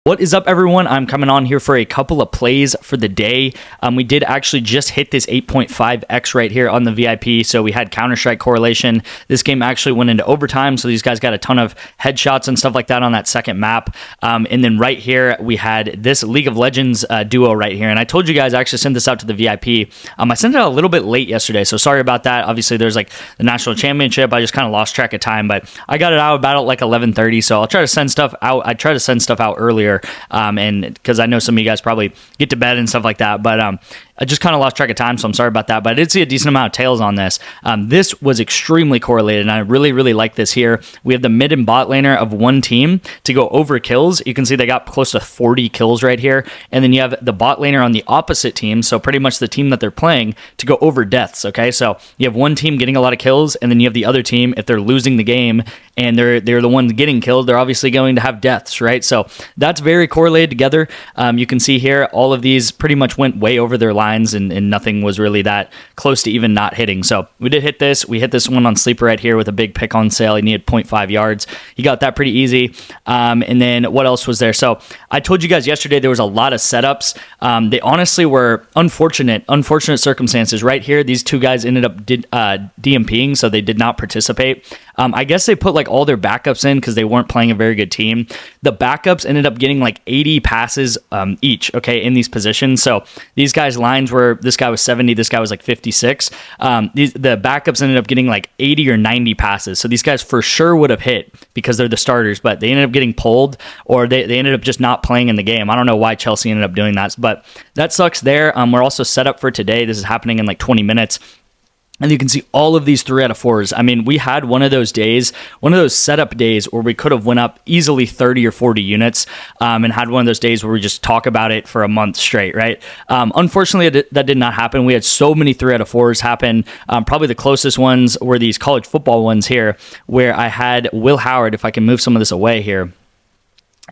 What is up, everyone? I'm coming on here for a couple of plays for the day. We did actually just hit this 8.5x right here on the VIP, so we had Counter-Strike correlation. This game actually went into overtime, so these guys got a ton of headshots and stuff like that on that second map. And then right here, we had this League of Legends duo right here, and I told you guys I actually sent this out to the VIP. I sent it out a little bit late yesterday, so sorry about that. Obviously, there's like the National Championship. I just kind of lost track of time, but I got it out about like 11:30, so I'll try to send stuff out. I try to send stuff out earlier. And because I know some of you guys probably get to bed and stuff like that, but I just kind of lost track of time, so I'm sorry about that. But I did see a decent amount of tails on this. This was extremely correlated, and I really, really like this here. We have the mid and bot laner of one team to go over kills. You can see they got close to 40 kills right here. And then you have the bot laner on the opposite team, so pretty much the team that they're playing, to go over deaths, okay? So you have one team getting a lot of kills, and then you have the other team, if they're losing the game and they're the ones getting killed, they're obviously going to have deaths, right? So that's very correlated together. You can see here, all of these pretty much went way over their lines, and nothing was really that close to even not hitting. So we did hit this. We hit this one on Sleeper right here with a big pick on sale. He needed 0.5 yards. He got that pretty easy. And then what else was there? So I told you guys yesterday there was a lot of setups. They honestly were unfortunate circumstances. Right here, these two guys ended up DMPing, so they did not participate. I guess they put like all their backups in because they weren't playing a very good team. The backups ended up getting like 80 passes each, okay, in these positions. So these guys' lines were, this guy was 70, this guy was like 56. The backups ended up getting like 80 or 90 passes. So these guys for sure would have hit because they're the starters, but they ended up getting pulled, or they ended up just not playing in the game. I don't know why Chelsea ended up doing that, but that sucks there. We're also set up for today. This is happening in like 20 minutes. And you can see all of these 3 out of 4s. I mean, we had one of those days, one of those setup days where we could have went up easily 30 or 40 units, and had one of those days where we just talk about it for a month straight, right? Unfortunately, that did not happen. We had so many 3 out of 4s happen. Probably the closest ones were these college football ones here, where I had Will Howard, if I can move some of this away here,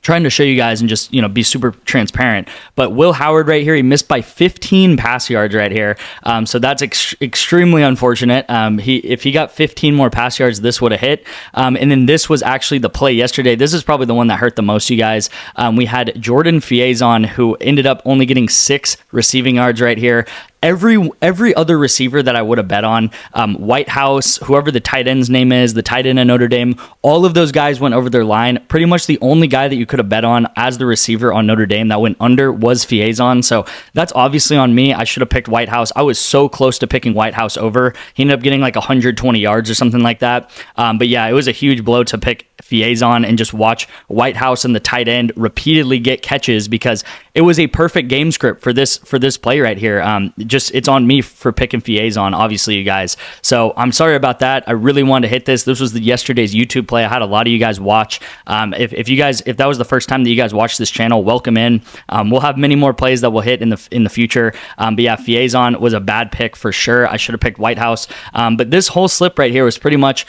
trying to show you guys and just, be super transparent. But Will Howard right here, he missed by 15 pass yards right here. So that's extremely unfortunate. If he got 15 more pass yards, this would have hit. And then this was actually the play yesterday. This is probably the one that hurt the most, you guys. We had Jordan Fiezon, who ended up only getting 6 receiving yards right here. Every other receiver that I would have bet on, Whitehouse, whoever the tight end's name is, the tight end of Notre Dame, all of those guys went over their line. Pretty much the only guy that you could have bet on as the receiver on Notre Dame that went under was Fiezon. So that's obviously on me. I should have picked Whitehouse. I was so close to picking Whitehouse over. He ended up getting like 120 yards or something like that. But yeah, it was a huge blow to pick Fiezon and just watch Whitehouse and the tight end repeatedly get catches, because it was a perfect game script for this play right here. It's on me for picking Fiezon, obviously, you guys. So I'm sorry about that. I really wanted to hit this. This was yesterday's YouTube play. I had a lot of you guys watch. If that was the first time that you guys watched this channel, welcome in. We'll have many more plays that we'll hit in the future. But yeah, Fiezon was a bad pick for sure. I should have picked Whitehouse. But this whole slip right here was pretty much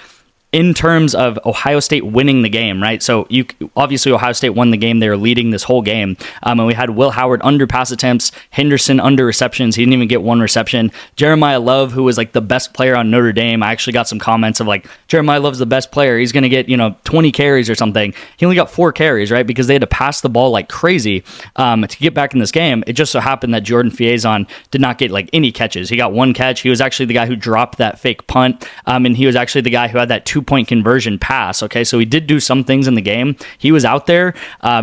in terms of Ohio State winning the game, right? So obviously Ohio State won the game. They were leading this whole game. And we had Will Howard under pass attempts, Henderson under receptions. He didn't even get 1 reception. Jeremiah Love, who was like the best player on Notre Dame. I actually got some comments of like, Jeremiah Love's the best player. He's going to get, 20 carries or something. He only got 4 carries, right? Because they had to pass the ball like crazy to get back in this game. It just so happened that Jordan Fiezon did not get like any catches. He got 1 catch. He was actually the guy who dropped that fake punt. And he was actually the guy who had that 2-point conversion pass. Okay, so he did do some things in the game. He was out there.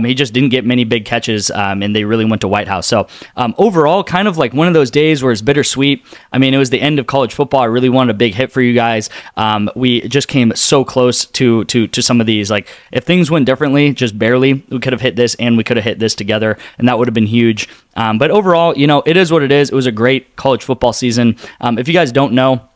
He just didn't get many big catches, and they really went to Whitehouse. So overall, kind of like one of those days where it's bittersweet. I mean, it was the end of college football. I really wanted a big hit for you guys. We just came so close to some of these. Like, if things went differently, just barely, we could have hit this, and we could have hit this together, and that would have been huge. But overall, it is what it is. It was a great college football season. If you guys don't know,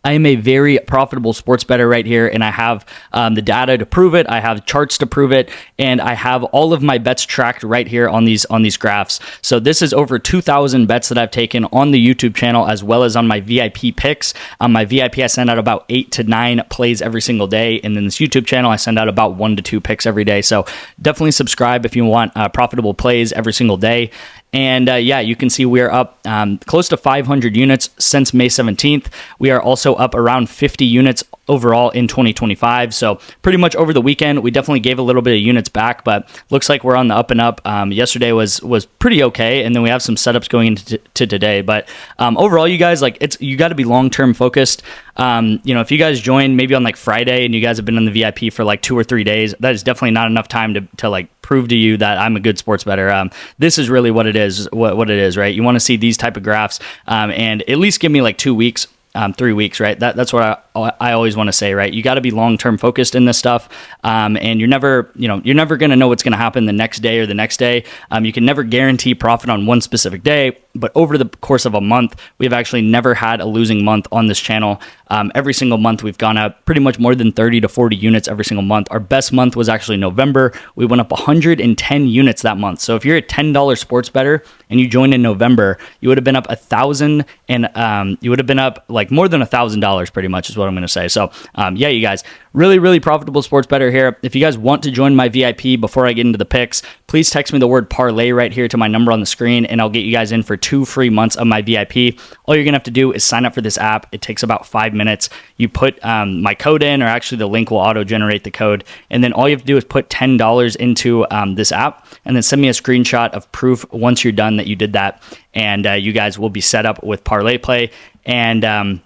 I am a very profitable sports bettor right here, and I have the data to prove it. I have charts to prove it, and I have all of my bets tracked right here on these graphs. So this is over 2,000 bets that I've taken on the YouTube channel, as well as on my VIP picks. On my VIP, I send out about 8 to 9 plays every single day, and then this YouTube channel, I send out about 1 to 2 picks every day. So definitely subscribe if you want profitable plays every single day. And yeah, you can see we are up close to 500 units since May 17th. We are also up around 50 units overall in 2025. So pretty much over the weekend, we definitely gave a little bit of units back, but looks like we're on the up and up. Yesterday was pretty okay, and then we have some setups going into today. But overall, you guys, like, you got to be long-term focused. If you guys join maybe on like Friday and you guys have been in the VIP for like 2 or 3 days, that is definitely not enough time to like prove to you that I'm a good sports bettor. This is really what it is, what it is, right? You want to see these type of graphs, and at least give me like 2 weeks. 3 weeks, right? That's what I always want to say, right? You got to be long-term focused in this stuff, and you're never going to know what's going to happen the next day or the next day. You can never guarantee profit on one specific day, but over the course of a month, we've actually never had a losing month on this channel. Every single month, we've gone up pretty much more than 30 to 40 units every single month. Our best month was actually November. We went up 110 units that month. So if you're a $10 sports bettor and you joined in November, you would have been up 1,000, and you would have been up like more than $1,000 pretty much is what I'm going to say. So yeah, you guys, really profitable sports bettor here. If you guys want to join my VIP before I get into the picks, please text me the word parlay right here to my number on the screen, and I'll get you guys in for 2 free months of my VIP. All you're going to have to do is sign up for this app. It takes about 5 minutes. You put my code in, or actually the link will auto-generate the code, and then all you have to do is put $10 into this app, and then send me a screenshot of proof once you're done that you did that, and you guys will be set up with Parlay Play. And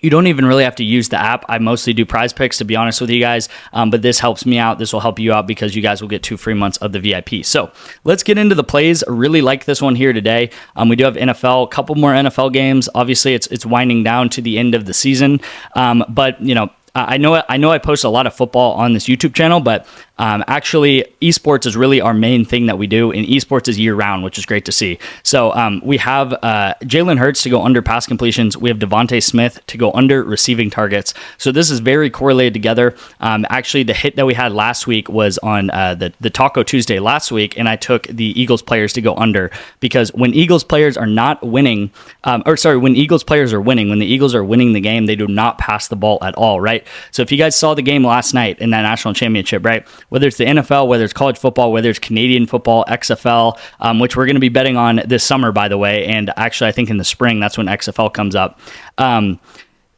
you don't even really have to use the app. I mostly do Prizepicks, to be honest with you guys, but this helps me out. This will help you out because you guys will get 2 free months of the VIP. So let's get into the plays. I really like this one here today. We do have NFL, a couple more NFL games. Obviously, it's winding down to the end of the season, but I know I post a lot of football on this YouTube channel, but actually, esports is really our main thing that we do, and esports is year-round, which is great to see. So we have Jalen Hurts to go under pass completions. We have Devontae Smith to go under receiving targets. So this is very correlated together. Actually, the hit that we had last week was on the Taco Tuesday last week, and I took the Eagles players to go under, because when Eagles players are not winning, when Eagles players are winning, when the Eagles are winning the game, they do not pass the ball at all, right? So if you guys saw the game last night in that national championship, right? Whether it's the NFL, whether it's college football, whether it's Canadian football, XFL, which we're going to be betting on this summer, by the way. And actually, I think in the spring, that's when XFL comes up.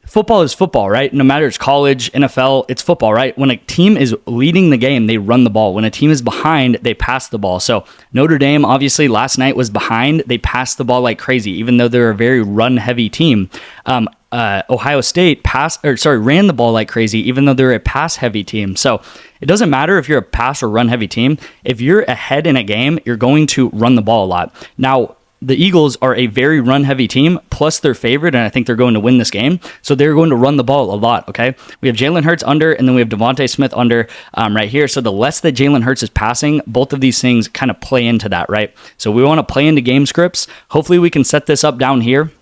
Football is football, right? No matter it's college, NFL, it's football, right? When a team is leading the game, they run the ball. When a team is behind, they pass the ball. So Notre Dame, obviously, last night was behind. They passed the ball like crazy, even though they're a very run-heavy team. Ohio State ran the ball like crazy, even though they're a pass-heavy team. So it doesn't matter if you're a pass or run-heavy team. If you're ahead in a game, you're going to run the ball a lot. Now, the Eagles are a very run-heavy team, plus they're favored, and I think they're going to win this game. So they're going to run the ball a lot, okay? We have Jalen Hurts under, and then we have Devontae Smith under right here. So the less that Jalen Hurts is passing, both of these things kind of play into that, right? So we want to play into game scripts. Hopefully we can set this up down here.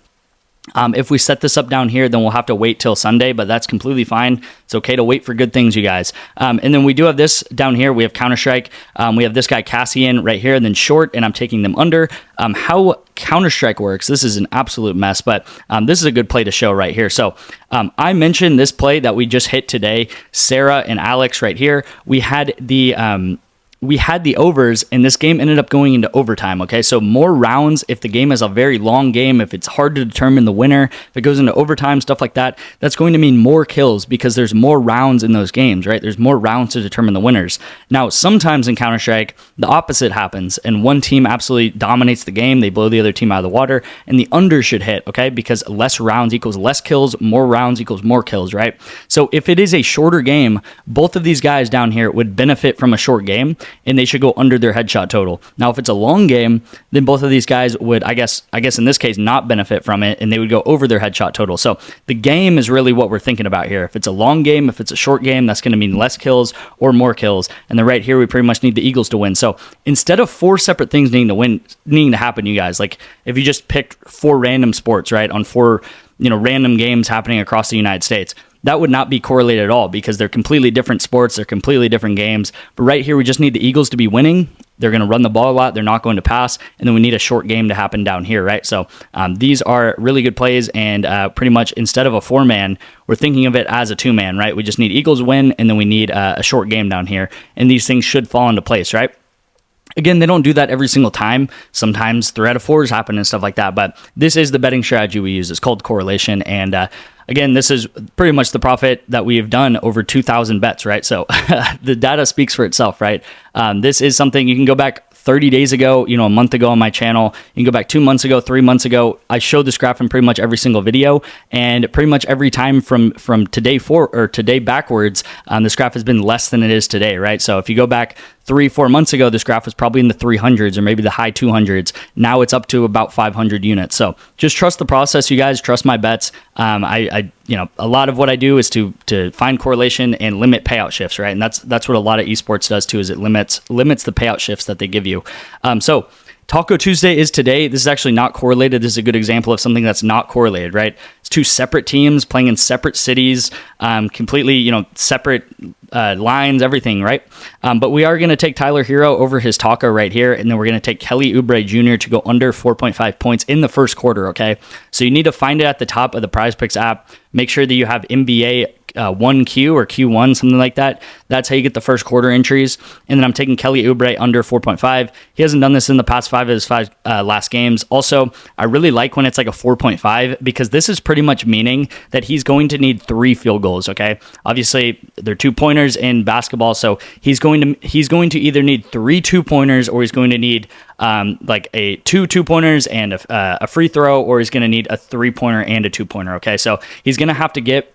If we set this up down here, then we'll have to wait till Sunday, but that's completely fine. It's okay to wait for good things, you guys. And then we do have this down here. We have Counter-Strike. We have this guy Cassian right here, and then short, and I'm taking them under. How Counter-Strike works, this is an absolute mess, but this is a good play to show right here. So I mentioned this play that we just hit today, Sarah and Alex right here. We had the overs, and this game ended up going into overtime, okay? So more rounds, if the game is a very long game, if it's hard to determine the winner, if it goes into overtime, stuff like that, that's going to mean more kills because there's more rounds in those games, right? There's more rounds to determine the winners. Now, sometimes in Counter-Strike, the opposite happens, and one team absolutely dominates the game, they blow the other team out of the water, and the under should hit, okay? Because less rounds equals less kills, more rounds equals more kills, right? So if it is a shorter game, both of these guys down here would benefit from a short game, and they should go under their headshot total. Now, if it's a long game, then both of these guys would, I guess in this case, not benefit from it, and they would go over their headshot total. So the game is really what we're thinking about here. If it's a long game, if it's a short game, that's going to mean less kills or more kills. And then right here, we pretty much need the Eagles to win. So instead of 4 separate things needing to happen, you guys, like if you just picked 4 random sports, right, on 4 random games happening across the United States, that would not be correlated at all because they're completely different sports. They're completely different games. But right here, we just need the Eagles to be winning. They're going to run the ball a lot. They're not going to pass. And then we need a short game to happen down here, right? So these are really good plays. And pretty much instead of a 4-man, we're thinking of it as a 2-man, right? We just need Eagles win, and then we need a short game down here. And these things should fall into place, right? Again, they don't do that every single time. Sometimes 3 out of 4s happen and stuff like that. But this is the betting strategy we use. It's called correlation. And again, this is pretty much the profit that we have done over 2,000 bets, right? So the data speaks for itself, right? This is something you can go back 30 days ago, a month ago on my channel. You can go back 2 months ago, 3 months ago. I showed this graph in pretty much every single video, and pretty much every time from today today backwards, this graph has been less than it is today, right? So if you go back 3-4 months ago, this graph was probably in the 300s or maybe the high 200s. Now it's up to about 500 units. So just trust the process, you guys. Trust my bets. A lot of what I do is to find correlation and limit payout shifts, right? And that's what a lot of esports does too, is it limits the payout shifts that they give you. So Taco Tuesday is today. This is actually not correlated. This is a good example of something that's not correlated, right? It's 2 separate teams playing in separate cities, completely, separate lines, everything, right? But we are going to take Tyler Hero over his Taco right here, and then we're going to take Kelly Oubre Jr. to go under 4.5 points in the first quarter, okay? So you need to find it at the top of the Prizepicks app. Make sure that you have NBA 1Q or Q1, something like that. That's how you get the first quarter entries. And then I'm taking Kelly Oubre under 4.5. He hasn't done this in the past 5 of his 5 last games. Also, I really like when it's like a 4.5 because this is pretty much meaning that he's going to need 3 field goals, okay? Obviously, they're 2-pointers in basketball, so he's going to either need 3 2-pointers or he's going to need like a 2 2-pointers and a free throw, or he's going to need a 3-pointer and a 2-pointer, okay? So he's going to have to get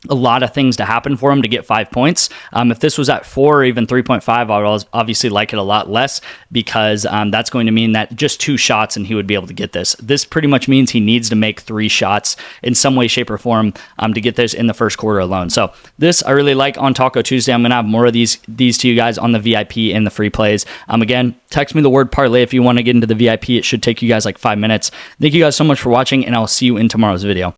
a lot of things to happen for him to get 5 points. If this was at 4 or even 3.5, I would obviously like it a lot less because that's going to mean that just 2 shots and he would be able to get this. This pretty much means he needs to make 3 shots in some way, shape, or form to get this in the first quarter alone. So this I really like on Taco Tuesday. I'm going to have more of these to you guys on the VIP and the free plays. Again, text me the word parlay if you want to get into the VIP. It should take you guys like 5 minutes. Thank you guys so much for watching, and I'll see you in tomorrow's video.